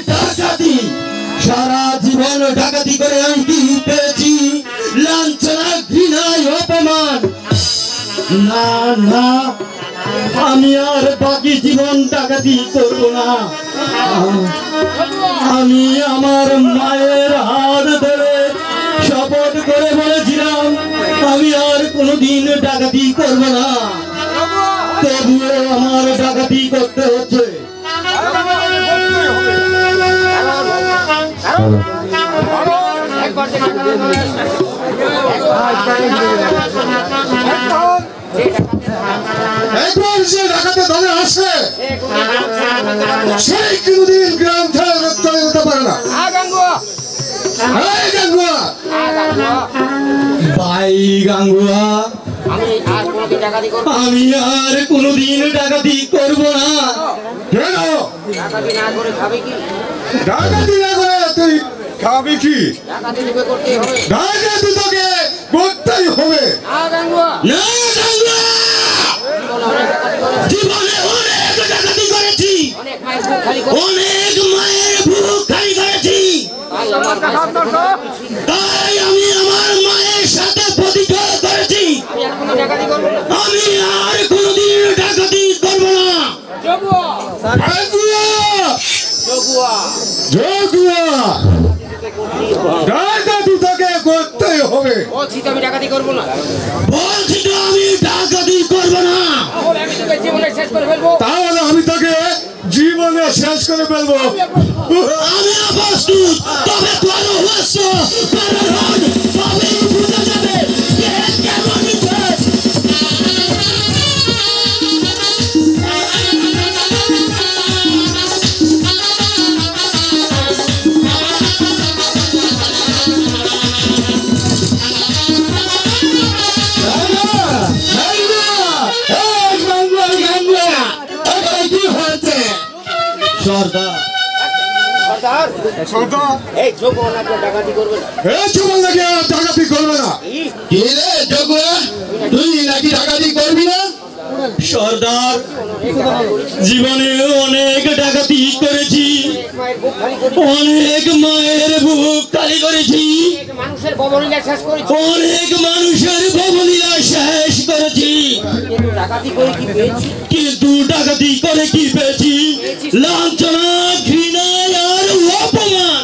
ডাকাতি সারা জীবন ডাকাতি করে আমি কি পেয়েছি লাঞ্ছনা ঘৃণায় অপমান না না আমি আর বাকি জীবন ডাকাতি করব না আমি আমার মায়ের হাত ধরে শপথ করে বলেছিলাম আমি আর কোনোদিন ডাকাতি করব না তবুও আমার ডাকাতি করতে হচ্ছে একবার যে ডাকাতে দলে আসে সেই কোনদিন গ্রাম থেকে চলে যেতে পারে না। ভাই গাঙ্গুয়া আমি আর কোনোদিন ডাকাতি করব না কেন ডাকাতি না করে তুই খাবি কি ডাকাতি তোকে করতেই হবে না জীবনে অনেক ডাকাতি করেছি অনেক মায়ের বুক খালি করেছি তাই আমি আমার মায়ের সাথে প্রতিজ্ঞা করেছি আমি আর কোনোদিন ডাকাতি করব না ডাকাতি তোকে করতেই হবে বলছি তো আমি ডাকাতি করবো না বলছি তো আমি ডাকাতি করব না তাহলে আমি তোকে জীবনে শেষ করে ফেলবো আমি প্রস্তুত তবে তোর হস্ত তবে বুঝা যাবে কেমন ডাকাতি করবে না তুই নাকি ডাকাতি করবি না সর্দার জীবনে অনেক ডাকাতি করেছি অনেক মায়ের বুক খালি করেছি অনেক মানুষের ভবলীলা শেষ করেছি কিন্তু ডাকাতি করে কি পেয়েছি লাঞ্ছনা ঘৃণা আর অপমান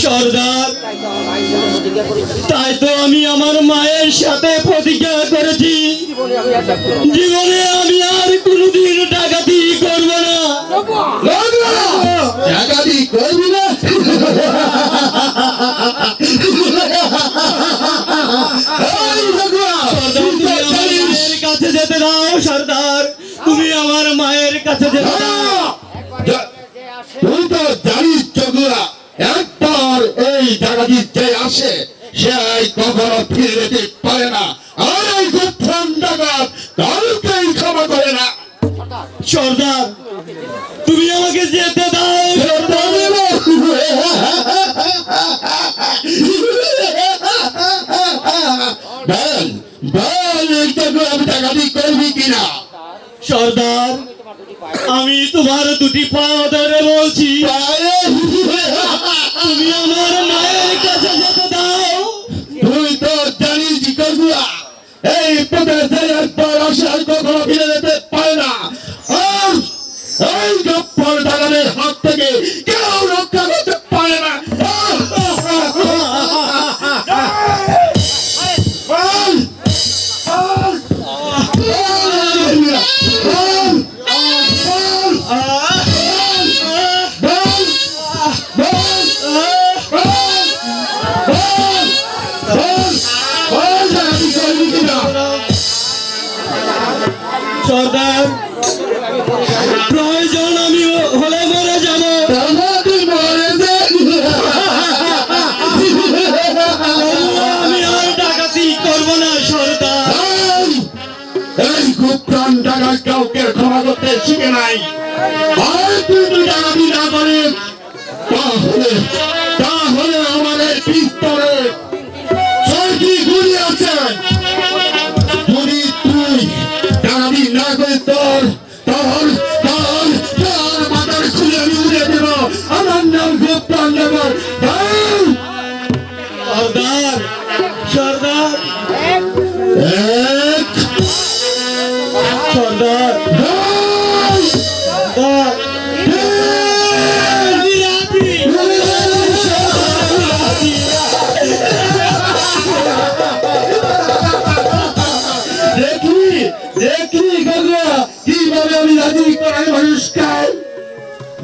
সর্দার তাই তো আমি আমার মায়ের সাথে প্রতিজ্ঞা করেছি জীবনে আমি আর কোনোদিন ডাকাতি করব না ডাকাতি করবি না মায়ের কাছে যেতে দাও সর্দার তুমি আমার মায়ের কাছে যেতে দাও তুই তো জানিস চগুয়া একবার এই ডাকাতি যে আসে সে কখনো ফিরে যেতে পারে না আর এই গুপ্তন ডাকাত কাউকেই ক্ষমা করে না সর্দার তুমি আমাকে যেতে দাও আমি ডাকাতি করবি কিনা সর্দার আমি তোমার দুটি পা ধরে বলছি তুমি আমার মায়ের কাছে যেতে দাও তুই তো জানিস গগুয়া এই প্রদেশে একবার আসে কখনো ফিরে যেতে পারে না আর এই গপ্পর ডাকাতের হাত থেকে কেউ রক্ষা করতে পারে না সর্দার প্রয়োজন আমি হলে মরে যাব আমি আর ডাকাতি করবো না সর্দার এই গুপ্তান ডাকাত কাউকে ক্ষমা করতে শিখে নাই আর তুই ডাকাতি না করে তাহলে আমাদের পিস্তলে ছয়টি গুলি আছে যদি তুই ডাকাতি না করে তোর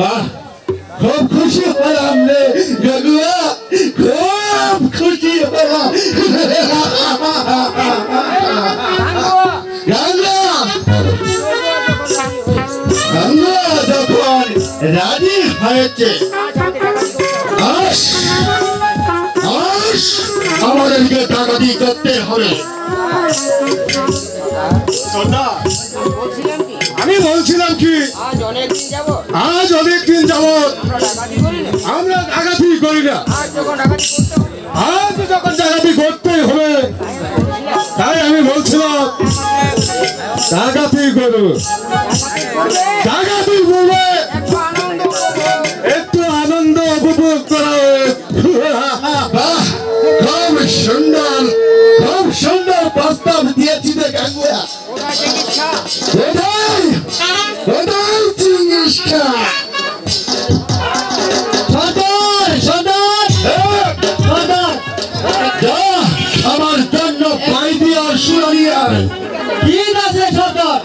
বাহ, খুব খুশি হলাম রে জগুয়া, খুব খুশি হলাম। গঙ্গা গঙ্গা যখন রাজি হয়েছে, আস আস, আমাদেরকে ডাকাতি করতে হবে। আমি বলছিলাম কি, আজ অনেক দিন যাবৎ আমরা ডাকাতি করি না, আজ যখন ডাকাতি করতেই হবে তাই আমি বলছিলাম ডাকাতি করব। ডাকাতি করবে একটু আনন্দ উপভোগ করা বাহ, খুব সুন্দর, খুব সুন্দর প্রস্তাব দিয়েছি রে গাঙ্গুয়া। কোথায় কোথায় চিংড়িস খা? সর্দার সর্দার সর্দার, যা, আমার জন্য পাইবি আর শুনিয়া। ঠিক আছে সর্দার,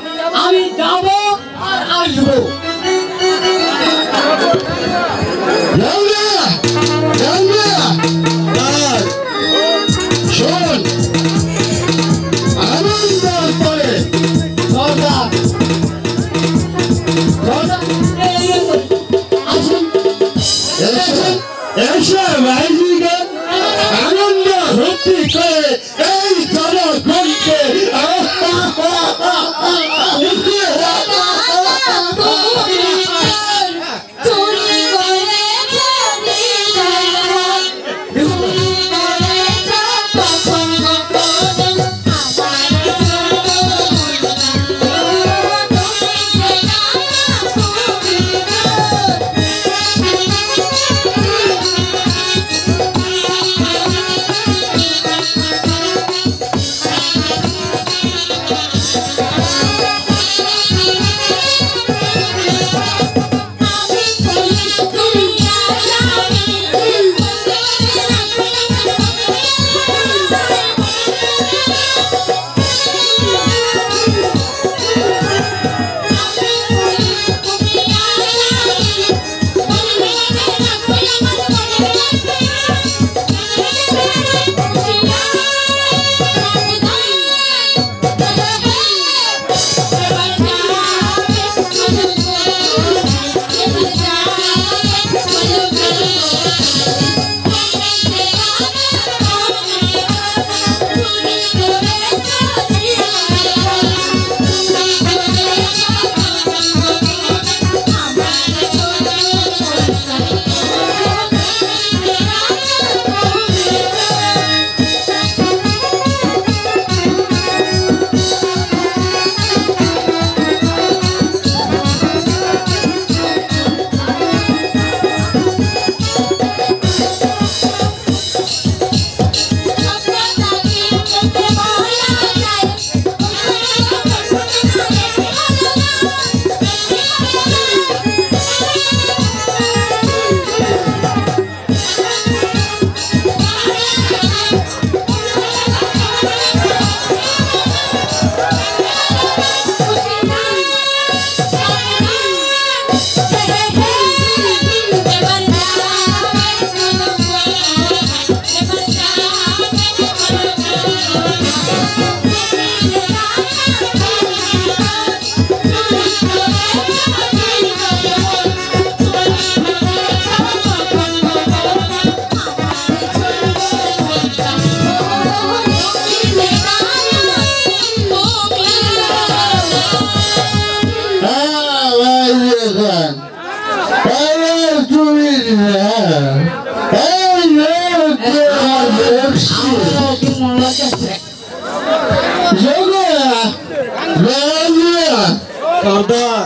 আমি যাব আর আসবো। গাঙ্গুয়া গাঙ্গুয়া, আর শোন, আনন্দ করে সর্দার সর্দার, আসুন এসে এসে ভাইজিকে আনন্দ ভর্তি করে এই জনগণকে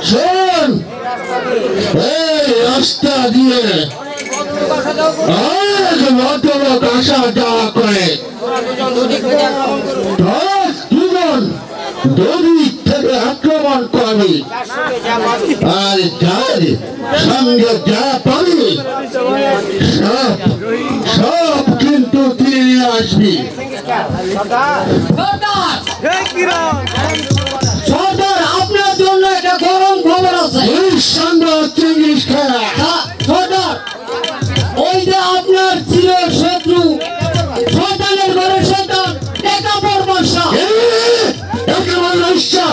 শোন, এই রাস্তা দিয়ে অনেক ভদ্রলোক আসা যাওয়া করে। দুজন দুদিক থেকে আক্রমণ করবি, আর যার সঙ্গে যা পাবি সব সব কিন্তু ফিরে আসবি। সর্দার, আপনার জন্য একটা গরম খবর আছে। চিংড়িস খা, একেবারে রাস্তা,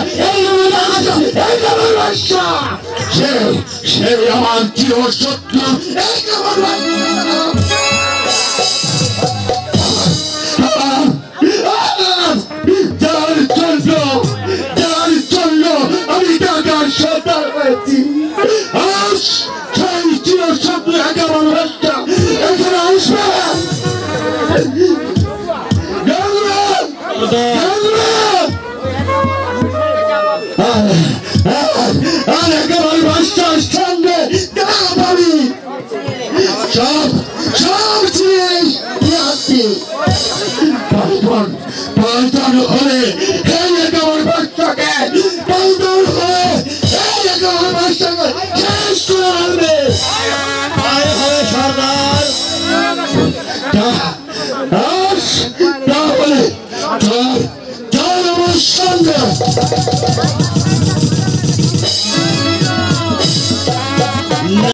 একেবারে রাস্তা। সে আমার চিরশত্রু, একেবারে যার জন্য আমি ঢাকার সর্দার হয়েছি, আজ সেই চিরশত্রু একেবারে রাস্তা এখানে আসবে। আর একেবারে রাস্তার সঙ্গে পাবি সব জিনিস